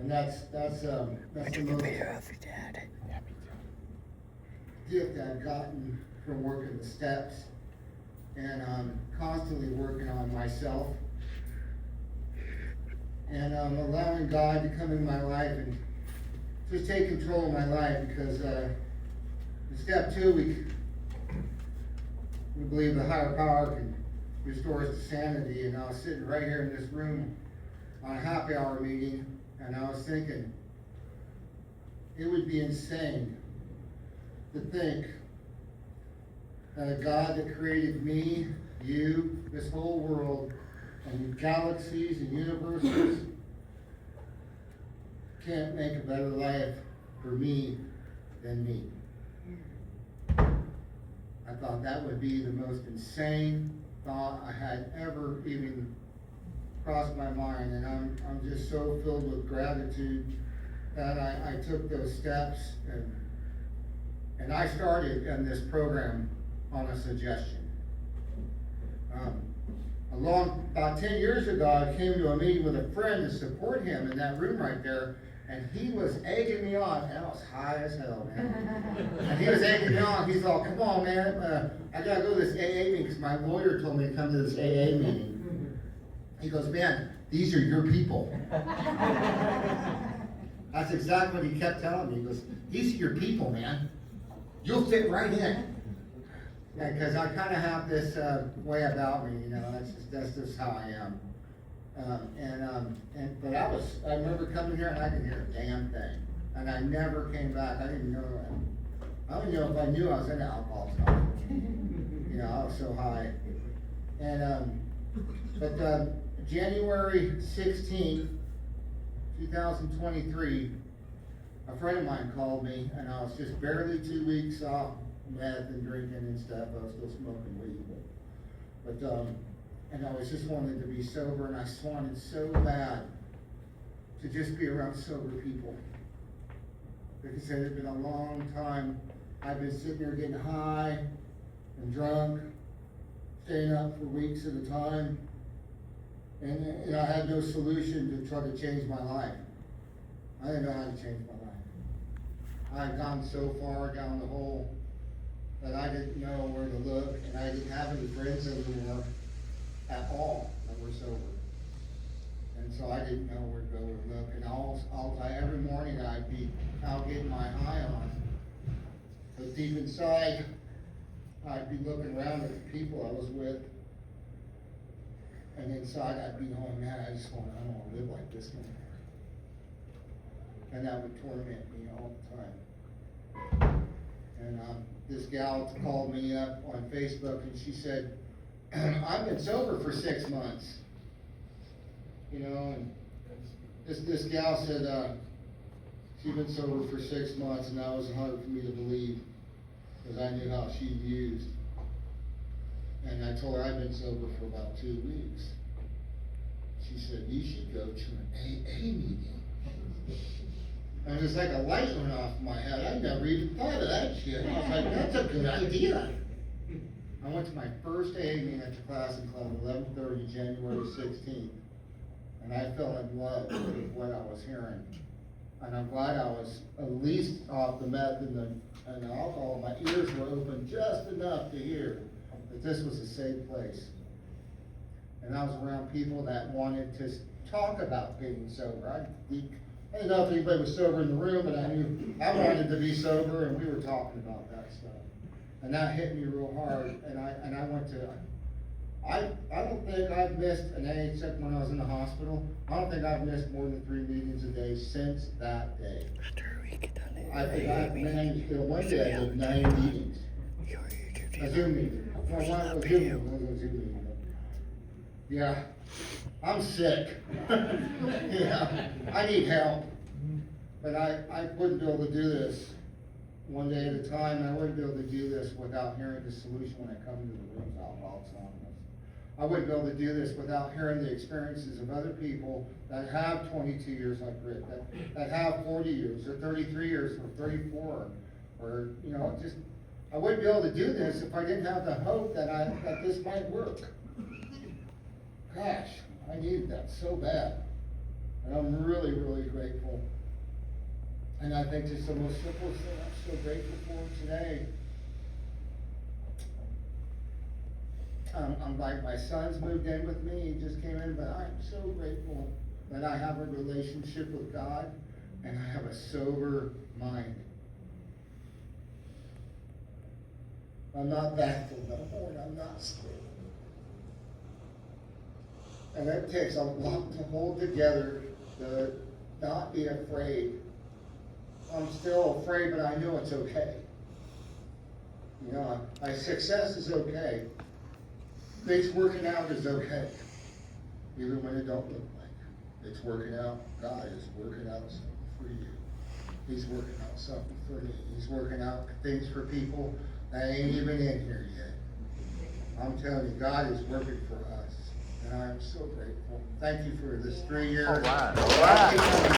And that's the most gift I've gotten from working the steps, and constantly working on myself, and allowing God to come in my life and just take control of my life, because in step 2 we believe the higher power can restore us to sanity. And I was sitting right here in this room on a happy hour meeting, and I was thinking it would be insane to think that a God that created me, you, this whole world, and galaxies and universes can't make a better life for me than me. I thought that would be the most insane thought I had ever even crossed my mind, and I'm just so filled with gratitude that I took those steps, and I started in this program on a suggestion. About 10 years ago, I came to a meeting with a friend to support him in that room right there, and he was egging me on, and I was high as hell, man. And he was egging me on. He's all, come on, man, I gotta go to this AA meeting, because my lawyer told me to come to this AA meeting. He goes, man, these are your people. That's exactly what he kept telling me. He goes, these are your people, man. You'll fit right in. Yeah, because I kind of have this way about me, you know. That's just how I am. But I remember coming here and I didn't hear a damn thing, and I never came back. I didn't know that. I don't even know if I knew I was into alcohol stuff. You know, I was so high. And but January 16th, 2023, a friend of mine called me, and I was just barely 2 weeks off meth and drinking and stuff. I was still smoking weed, but and I was just wanted to be sober, and I just wanted so bad to just be around sober people, because it had been a long time. I've been sitting there getting high and drunk, staying up for weeks at a time, and I had no solution to try to change my life. I didn't know how to change my life. I had gone so far down the hole that I didn't know where to look, and I didn't have any friends anymore at all that were sober. And so I didn't know where to go or look. And every morning I'd be out getting my high on. But deep inside, I'd be looking around at the people I was with. And inside I'd be going, man, I don't want to live like this anymore. And that would torment me all the time. And this gal called me up on Facebook, and she said, I've been sober for 6 months. You know, and this gal said she'd been sober for 6 months, and that was hard for me to believe, because I knew how she'd used. And I told her I'd been sober for about 2 weeks. She said, you should go to an AA meeting. And it was like a light went off in my head. I never even thought of that shit. I was like, that's a good idea. I went to my first AA meeting at the class in Club, 11:30, January 16th. And I fell in love with what I was hearing. And I'm glad I was at least off the meth and the alcohol. My ears were open just enough to hear that this was a safe place. And I was around people that wanted to talk about being sober. I didn't know if anybody was sober in the room, but I knew I wanted to be sober, and we were talking about that stuff. And that hit me real hard, and I went to, I don't think I've missed an AA except when I was in the hospital. I don't think I've missed more than 3 meetings a day since that day. I think I've managed, one day I did 9 meetings. A Zoom meeting. Well, one was Zoom meeting, one was a Zoom meeting. Yeah, I'm sick. Yeah, I need help. But I wouldn't be able to do this one day at a time, and I wouldn't be able to do this without hearing the solution when I come into the room with Alcoholics Anonymous. I wouldn't be able to do this without hearing the experiences of other people that have 22 years like Rick, that have 40 years, or 33 years, or 34, or, you know, just, I wouldn't be able to do this if I didn't have the hope that this might work. Gosh, I needed that so bad. And I'm really, really grateful. And I think just the most simplest thing I'm so grateful for today. I'm like, my son's moved in with me, he just came in, but I'm so grateful that I have a relationship with God and I have a sober mind. I'm not baffled no more, and I'm not scared. And it takes a lot to hold together, to not be afraid. I'm still afraid, but I know it's okay. You know, my success is okay. Things working out is okay. Even when it don't look like it. It's working out. God is working out something for you. He's working out something for me. He's working out things for people that ain't even in here yet. I'm telling you, God is working for us. And I'm so grateful. Thank you for this 3 years. All right.